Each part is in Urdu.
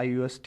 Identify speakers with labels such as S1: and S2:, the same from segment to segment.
S1: IUST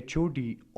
S1: HOD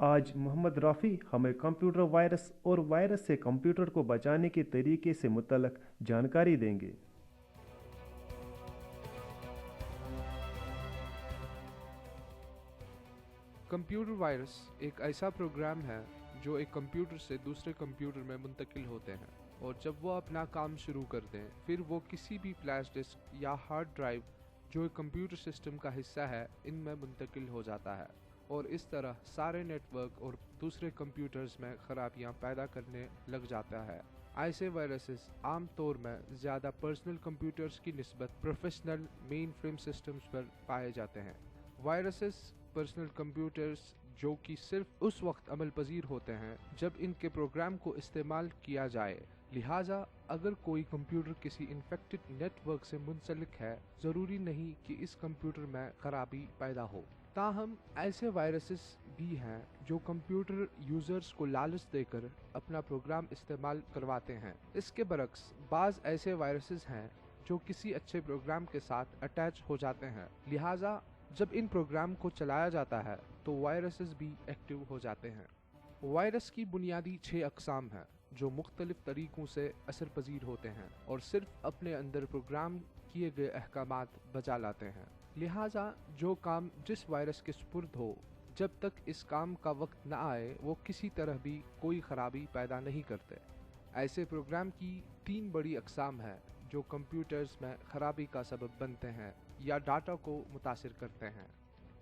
S2: آج محمد رافی ہمیں کمپیوٹر وائرس اور وائرس سے کمپیوٹر کو بچانے کے طریقے سے متعلق جانکاری دیں گے۔
S3: کمپیوٹر وائرس ایک ایسا پروگرام ہے جو ایک کمپیوٹر سے دوسرے کمپیوٹر میں منتقل ہوتے ہیں، اور جب وہ اپنا کام شروع کر دیں پھر وہ کسی بھی فلیش ڈسک یا ہارڈ ڈرائیو جو ایک کمپیوٹر سسٹم کا حصہ ہے ان میں منتقل ہو جاتا ہے، اور اس طرح سارے نیٹ ورک اور دوسرے کمپیوٹرز میں خرابیاں پیدا کرنے لگ جاتا ہے۔ ایسے وائرسز عام طور میں زیادہ پرسنل کمپیوٹرز کی نسبت پروفیشنل مین فریم سسٹمز پر پائے جاتے ہیں۔ وائرسز پرسنل کمپیوٹرز جو کہ صرف اس وقت عمل پذیر ہوتے ہیں جب ان کے پروگرام کو استعمال کیا جائے، لہٰذا اگر کوئی کمپیوٹر کسی انفیکٹڈ نیٹ ورک سے منسلک ہے، ضروری نہیں کہ اس کمپیوٹر میں خرابی پیدا ہو۔ تاہم ایسے وائرسز بھی ہیں جو کمپیوٹر یوزرز کو لالچ دے کر اپنا پروگرام استعمال کرواتے ہیں۔ اس کے برعکس بعض ایسے وائرسز ہیں جو کسی اچھے پروگرام کے ساتھ اٹیچ ہو جاتے ہیں، لہٰذا جب ان پروگرام کو چلایا جاتا ہے تو وائرسز بھی ایکٹیو ہو جاتے ہیں۔ وائرس کی بنیادی 6 اقسام ہیں جو مختلف طریقوں سے اثر پذیر ہوتے ہیں اور صرف اپنے اندر پروگرام کیے گئے احکامات بجا لاتے ہیں، لہٰذا جو کام جس وائرس کے سپرد ہو جب تک اس کام کا وقت نہ آئے وہ کسی طرح بھی کوئی خرابی پیدا نہیں کرتے۔ ایسے پروگرام کی 3 بڑی اقسام ہیں جو کمپیوٹرز میں خرابی کا سبب بنتے ہیں یا ڈاٹا کو متاثر کرتے ہیں،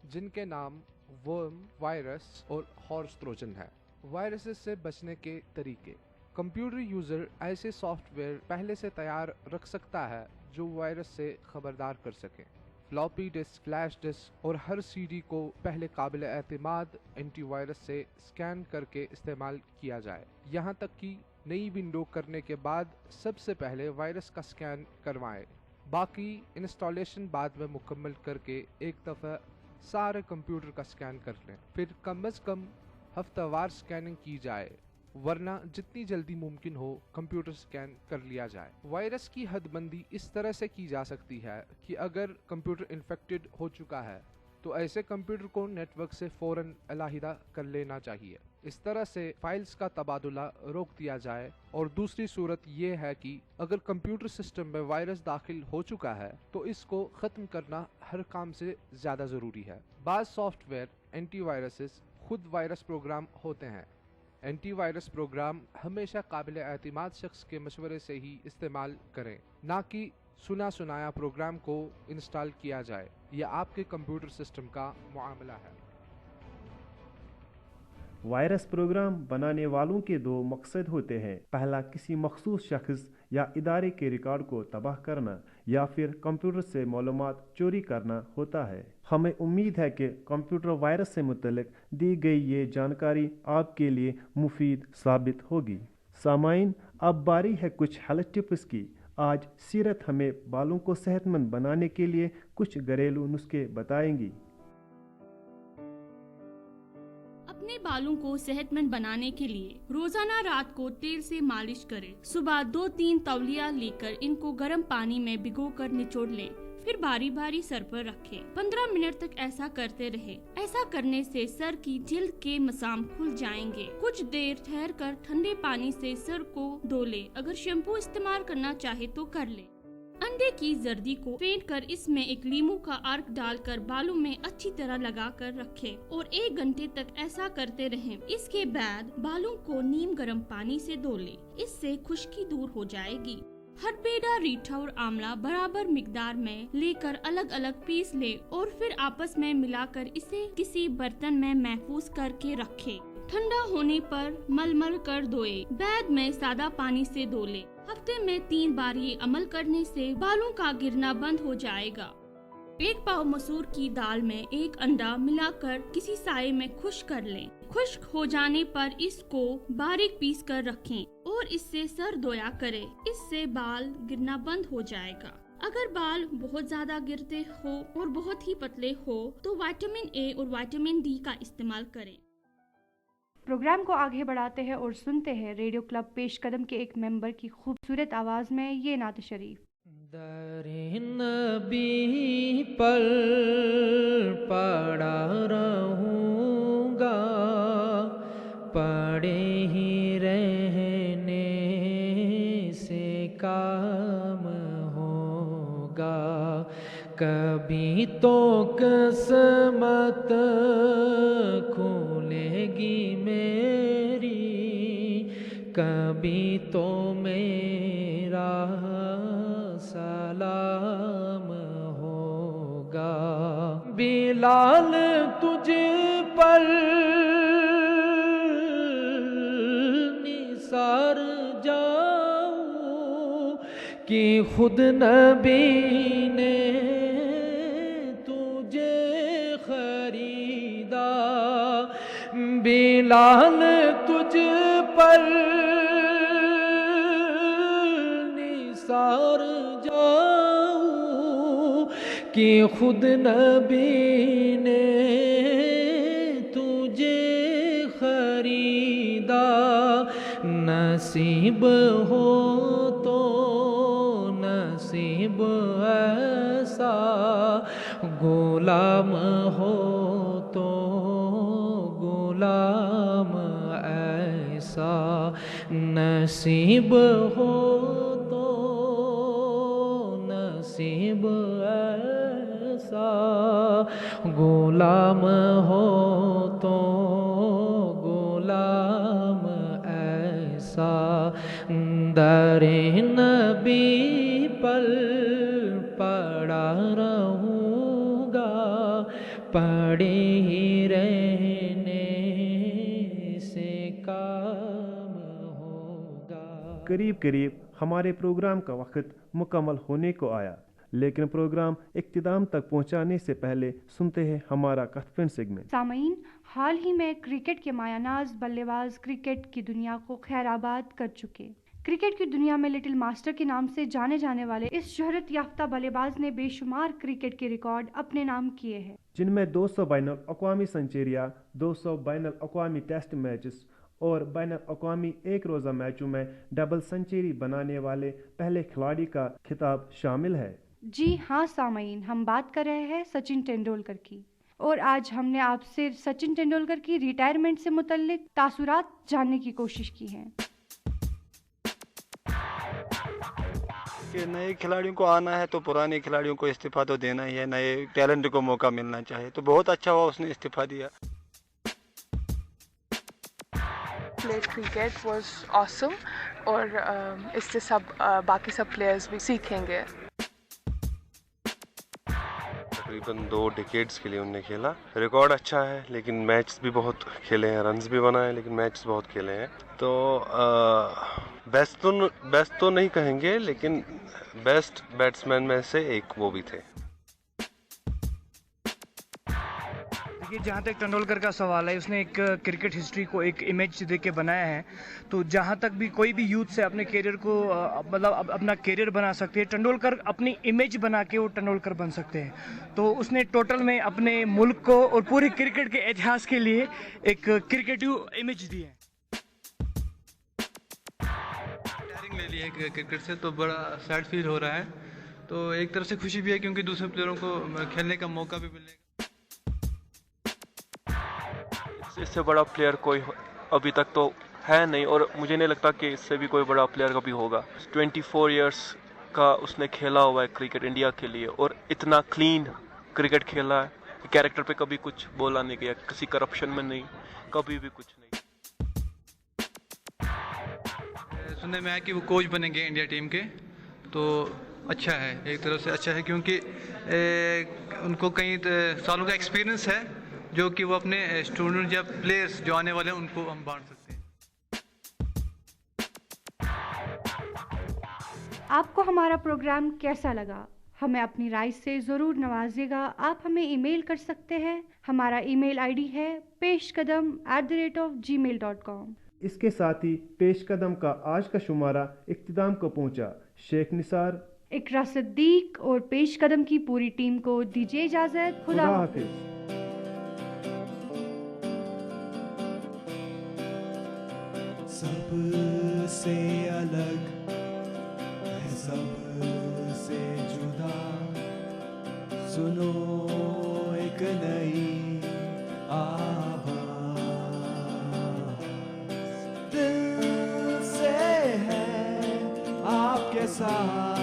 S3: جن کے نام ورم، وائرس اور ہارس ٹروجن ہے۔ وائرسز سے بچنے کے طریقے: کمپیوٹر یوزر ایسے سافٹ ویئر پہلے سے تیار رکھ سکتا ہے جو وائرس سے خبردار کر سکیں۔ فلاپی ڈسک، فلیش ڈسک اور ہر سی ڈی کو پہلے قابل اعتماد اینٹی وائرس سے اسکین کر کے استعمال کیا جائے، یہاں تک کہ نئی ونڈو کرنے کے بعد سب سے پہلے وائرس کا اسکین کروائیں۔ باقی انسٹالیشن بعد میں مکمل کر کے ایک دفعہ سارے کمپیوٹر کا اسکین کر لیں، پھر کم از کم ہفتہ وار اسکیننگ کی جائے، ورنہ جتنی جلدی ممکن ہو کمپیوٹر اسکین کر لیا جائے۔ وائرس کی حد بندی اس طرح سے کی جا سکتی ہے کہ اگر کمپیوٹر انفیکٹڈ ہو چکا ہے تو ایسے کمپیوٹر کو نیٹ ورک سے فوراً علیحدہ کر لینا چاہیے۔ اس طرح سے فائلز کا تبادلہ روک دیا جائے، اور دوسری صورت یہ ہے کہ اگر کمپیوٹر سسٹم میں وائرس داخل ہو چکا ہے تو اس کو ختم کرنا ہر کام سے زیادہ ضروری ہے۔ بعض سافٹ ویئر اینٹی وائرسز خود وائرس پروگرام ہوتے ہیں۔ اینٹی وائرس پروگرام ہمیشہ قابل اعتماد شخص کے مشورے سے ہی استعمال کریں، نہ کہ سنا سنایا پروگرام کو انسٹال کیا جائے۔ یہ آپ کے کمپیوٹر سسٹم کا معاملہ ہے۔
S2: وائرس پروگرام بنانے والوں کے 2 مقصد ہوتے ہیں۔ پہلا کسی مخصوص شخص یا ادارے کے ریکارڈ کو تباہ کرنا یا پھر کمپیوٹر سے معلومات چوری کرنا ہوتا ہے۔ ہمیں امید ہے کہ کمپیوٹر وائرس سے متعلق دی گئی یہ جانکاری آپ کے لیے مفید ثابت ہوگی۔ سامعین، اب باری ہے کچھ ہیلتھ ٹپس کی۔ آج سیرت ہمیں بالوں کو صحت مند بنانے کے لیے کچھ گھریلو نسخے بتائیں گی۔
S4: اپنے بالوں کو صحت مند بنانے کے لیے روزانہ رات کو تیل سے مالش کریں۔ صبح 2-3 تولیہ لے کر ان کو گرم پانی میں بھگو کر نچوڑ لیں، پھر باری باری سر پر رکھیں۔ 15 منٹ تک ایسا کرتے رہیں۔ ایسا کرنے سے سر کی جلد کے مسام کھل جائیں گے۔ کچھ دیر ٹھہر کر ٹھنڈے پانی سے سر کو دھو لیں۔ اگر شیمپو استعمال کرنا چاہے تو کر لیں۔ انڈے کی زردی کو پھینٹ کر اس میں ایک لیمو کا عرق ڈال کر بالوں میں اچھی طرح لگا کر رکھیں اور 1 گھنٹے تک ایسا کرتے رہیں۔ اس کے بعد بالوں کو نیم گرم پانی سے دھو لیں، اس سے خشکی دور ہو جائے گی۔ ہربیڈا، ریٹھا اور آملہ برابر مقدار میں لے کر الگ الگ پیس لیں اور پھر آپس میں ملا کر اسے کسی برتن میں محفوظ کر کے رکھیں۔ ٹھنڈا ہونے پر مل مل کر دھوئیں، بعد میں سادہ پانی سے دھو لیں۔ ہفتے میں 3 بار یہ عمل کرنے سے بالوں کا گرنا بند ہو جائے گا۔ 1 پاؤ مسور کی دال میں 1 انڈا ملا کر کسی سائے میں خشک کر لیں۔ خشک ہو جانے پر اس کو باریک پیس کر رکھیں اور اس سے سر دھویا کریں، اس سے بال گرنا بند ہو جائے گا۔ اگر بال بہت زیادہ گرتے ہو اور بہت ہی پتلے ہو تو وٹامن اے اور وٹامن ڈی کا استعمال کریں۔
S5: پروگرام کو آگے بڑھاتے ہیں اور سنتے ہیں ریڈیو کلب پیش قدم کے ایک ممبر کی خوبصورت آواز میں یہ نعت شریف۔
S6: در نبی پر پڑا رہوں گا، کبھی تو قسمت کھولے گی میری، کبھی تو میرا سلام ہوگا۔ بلال تجھ پر نثار جاؤں کہ خود نبی نے تجھے خریدا، بلال تجھ پر نثار جاؤں کہ خود نبی نے تجھے خریدا۔ نصیب ہو تو نصیب ایسا، غلام ہو تو غلام ایسا، نصیب ہو تو نصیب ایسا، غلام ہو تو غلام ایسا۔ در نبی پر پڑا رہوں گا، پڑے ہی رہنے سے کام ہوگا۔
S2: قریب قریب ہمارے پروگرام کا وقت مکمل ہونے کو آیا، لیکن پروگرام اختتام تک پہنچانے سے پہلے سنتے ہیں ہمارا کتفن سیگمنٹ۔
S5: سامعین، حال ہی میں کرکٹ کے مایہ ناز بلے باز کرکٹ کی دنیا کو خیر آباد کر چکے۔ کرکٹ کی دنیا میں لٹل ماسٹر کے نام سے جانے جانے والے اس شہرت یافتہ بلے باز نے بے شمار کرکٹ کے ریکارڈ اپنے نام کیے ہیں، جن
S2: میں 200 بین الاقوامی سنچریاں، 200 بین الاقوامی ٹیسٹ میچز اور بین الاقوامی ایک روزہ میچوں میں ڈبل سنچری بنانے والے پہلے کھلاڑی کا خطاب شامل ہے۔
S5: جی ہاں سامعین، ہم بات کر رہے ہیں سچن ٹینڈولکر کی، اور آج ہم نے آپ سے سچن ٹینڈولکر کی ریٹائرمنٹ سے متعلق تاثرات جاننے کی کوشش کی ہے۔
S7: کہ نئے کھلاڑیوں کو آنا ہے تو پرانے کھلاڑیوں کو استعفیٰ تو دینا ہی ہے، نئے ٹیلنٹ کو موقع ملنا چاہیے، تو بہت اچھا ہوا اس نے استعفیٰ دیا۔
S8: پلیڈ کرکٹ واز آسم، اور اس سے باقی سب پلیئرز بھی سیکھیں گے۔
S9: تقریباً 2 ڈیکیڈز کے لیے انہوں نے کھیلا، ریکارڈ اچھا ہے، لیکن میچز بھی بہت کھیلے ہیں، رنز بھی بنائے، لیکن میچز بہت کھیلے ہیں۔ تو بیسٹ تو نہیں کہیں گے، لیکن بیسٹ بیٹسمین میں سے ایک وہ بھی تھے۔
S10: دیکھیے، جہاں تک ٹنڈولکر کا سوال ہے، اس نے ایک کرکٹ ہسٹری کو ایک امیج دے کے بنایا ہے، تو جہاں تک بھی کوئی بھی یوتھ سے اپنے کیریئر کو مطلب اپنا کیریئر بنا سکتے ہیں، ٹنڈولکر اپنی امیج بنا کے وہ ٹنڈولکر بن سکتے ہیں۔ تو اس نے ٹوٹل میں اپنے ملک کو اور پورے کرکٹ کے اتہاس کے لیے ایک کرکٹیو امیج دی ہے۔
S11: لے لی ہے کرکٹ سے، تو بڑا سیڈ فیل ہو رہا ہے، تو ایک طرف سے خوشی بھی ہے کیونکہ دوسرے پلیئروں کو کھیلنے کا موقع بھی ملے گا۔
S12: اس سے بڑا پلیئر کوئی ابھی تک تو ہے نہیں، اور مجھے نہیں لگتا کہ اس سے بھی کوئی بڑا پلیئر کبھی ہوگا۔ 24 ایئرس کا اس نے کھیلا ہوا ہے کرکٹ انڈیا کے لیے، اور اتنا کلین کرکٹ کھیلا ہے، کیریکٹر پہ کبھی کچھ بولا نہیں گیا، کسی کرپشن میں نہیں، کبھی بھی کچھ نہیں۔
S11: سننے میں آیا کہ وہ کوچ بنیں گے انڈیا ٹیم کے، تو اچھا ہے، ایک طرف سے اچھا ہے، کیونکہ ان کو کئی سالوں کا ایکسپیرینس ہے، جو کہ وہ اپنے اسٹوڈنٹ یا پلیئرس جو آنے والے ہیں ان کو ہم بانٹ سکتے ہیں۔
S5: آپ کو ہمارا پروگرام کیسا لگا؟ ہمیں اپنی رائے سے ضرور نوازیے گا۔ آپ ہمیں ای میل کر سکتے ہیں، ہمارا ای میل آئی ڈی ہے peshkadam@gmail.com۔
S2: اس کے ساتھ ہی پیش قدم کا آج کا شمارہ اختتام کو پہنچا۔ شیخ نثار،
S5: اقرا صدیق اور پیش قدم کی پوری ٹیم کو دیجیے اجازت۔ خدا حافظ۔
S13: سب سے الگ ہے، سب سے جدا، سنو ایک نئی آواز، دل سے ہے آپ کے ساتھ،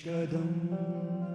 S13: قدم